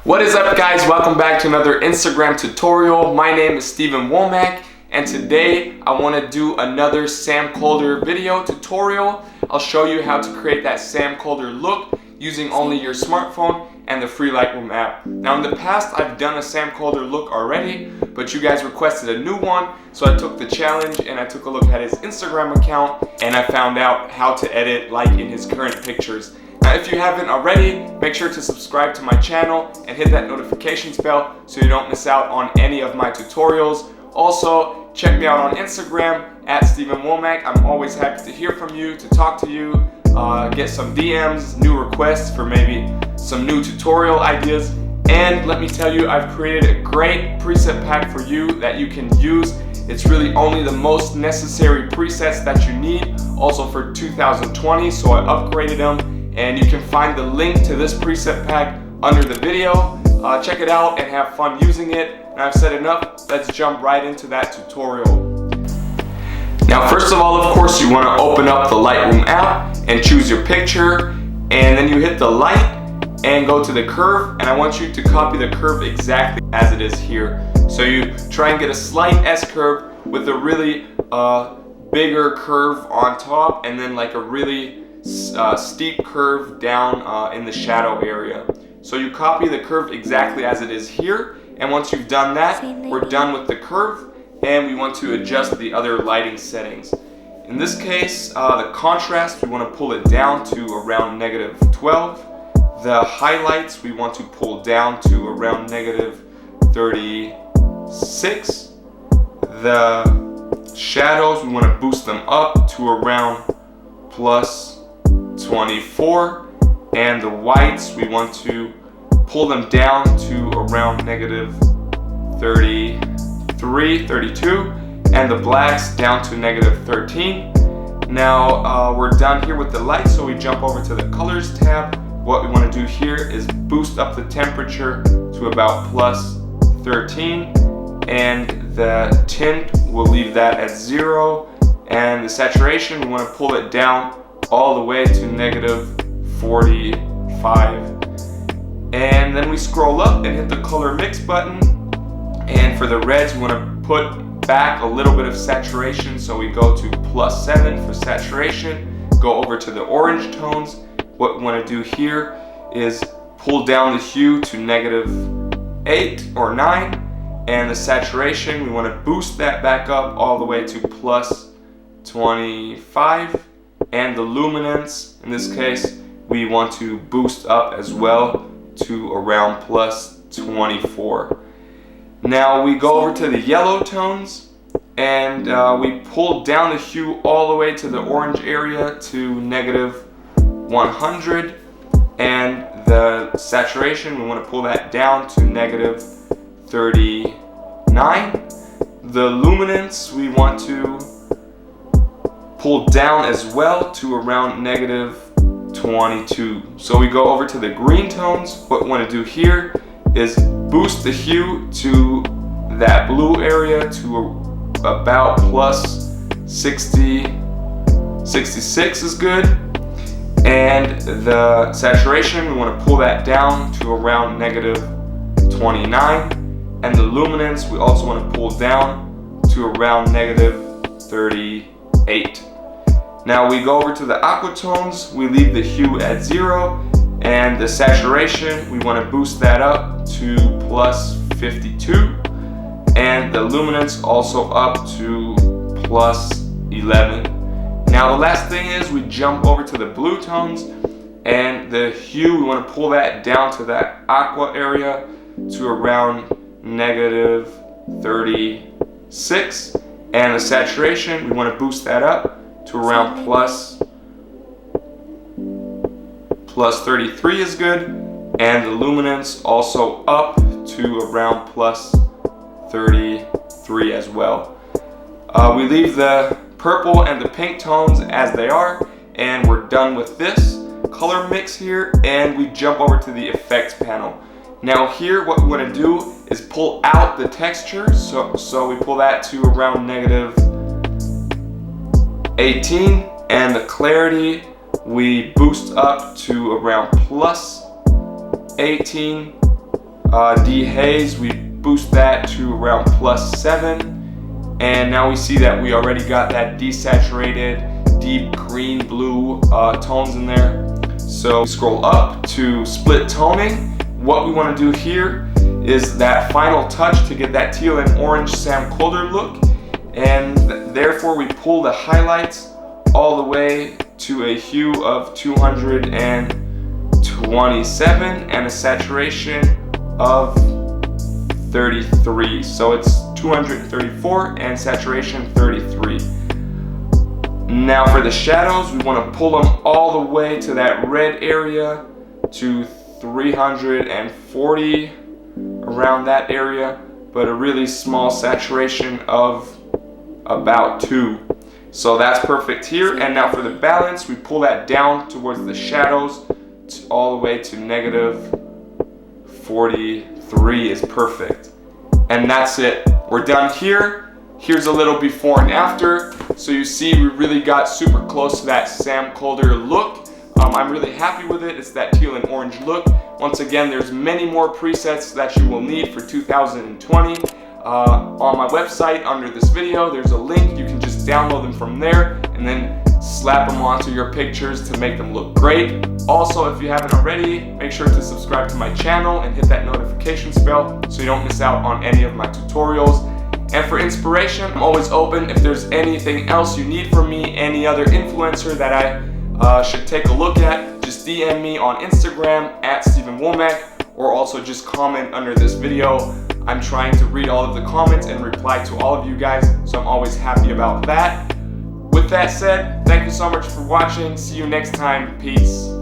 What is up, guys? Welcome back to another Instagram tutorial. My name is Wommack, and today I want to do another Sam Kolder video tutorial. I'll show you how to create that Sam Kolder look using only your smartphone and the free Lightroom app. Now, in the past, I've done a Sam Kolder look already, but you guys requested a new one, so I took the challenge and I took a look at his Instagram account and I found out how to edit like in his current pictures. Now, if you haven't already, make sure to subscribe to my channel and hit that notifications bell so you don't miss out on any of my tutorials. Also, check me out on Instagram at Wommack. I'm always happy to hear from you, to talk to you, get some DMs, new requests for maybe some new tutorial ideas. And let me tell you, I've created a great preset pack for you that you can use. It's really only the most necessary presets that you need, also for 2020, so I upgraded them. And you can find the link to this preset pack under the video. Check it out and have fun using it. And I've said enough, let's jump right into that tutorial. Now, first of all, of course, you want to open up the Lightroom app and choose your picture, and then you hit the light and go to the curve, and I want you to copy the curve exactly as it is here. So you try and get a slight S curve with a really bigger curve on top, and then like a really steep curve down in the shadow area. So you copy the curve exactly as it is here, and once you've done that, we're done with the curve, and we want to adjust the other lighting settings. In this case, the contrast, we want to pull it down to around -12. The highlights, we want to pull down to around -36. The shadows, we want to boost them up to around +24, and the whites, we want to pull them down to around -33, 32, and the blacks down to -13. Now we're done here with the light, so we jump over to the colors tab. What we want to do here is boost up the temperature to about +13, and the tint, we'll leave that at 0, and the saturation, we want to pull it down all the way to -45. And then we scroll up and hit the color mix button, and for the reds, we want to put back a little bit of saturation, so we go to +7 for saturation, go over to the orange tones. What we want to do here is pull down the hue to -8 or 9, and the saturation, we want to boost that back up all the way to +25, and the luminance, in this case, we want to boost up as well to around +24. Now we go over to the yellow tones, and we pull down the hue all the way to the orange area to -100, and the saturation, we want to pull that down to -39. The luminance, we want to pull down as well to around -22. So we go over to the green tones. What we want to do here is boost the hue to that blue area to about +60, 66 is good. And the saturation, we want to pull that down to around -29. And the luminance, we also want to pull down to around -38. Now we go over to the aqua tones, we leave the hue at 0, and the saturation, we want to boost that up to +52, and the luminance also up to +11. Now the last thing is we jump over to the blue tones, and the hue, we want to pull that down to that aqua area to around -36, and the saturation, we want to boost that up to around +33 is good, and the luminance also up to around +33 as well. We leave the purple and the pink tones as they are, and we're done with this color mix here, and we jump over to the effects panel. Now here, what we want to do is pull out the texture, so we pull that to around -18, and the clarity, we boost up to around +18, dehaze, we boost that to around +7. And now we see that we already got that desaturated, deep green, blue tones in there. So scroll up to split toning. What we want to do here is that final touch to get that teal and orange Sam Kolder look. And therefore we pull the highlights all the way to a hue of 227 and a saturation of 33. So it's 234 and saturation 33. Now for the shadows, we want to pull them all the way to that red area to 340, around that area, but a really small saturation of about 2. So that's perfect here. And now for the balance, we pull that down towards the shadows all the way to -43 is perfect. And that's it. We're done here. Here's a little before and after. So you see we really got super close to that Sam Kolder look. I'm really happy with it. It's that teal and orange look. Once again, there's many more presets that you will need for 2020. On my website under this video, there's a link. You can just download them from there and then slap them onto your pictures to make them look great. Also, if you haven't already, make sure to subscribe to my channel and hit that notification bell so you don't miss out on any of my tutorials. And for inspiration, I'm always open. If there's anything else you need from me, any other influencer that I should take a look at, just DM me on Instagram at Wommack, or also just comment under this video. I'm trying to read all of the comments and reply to all of you guys, so I'm always happy about that. With that said, thank you so much for watching. See you next time. Peace.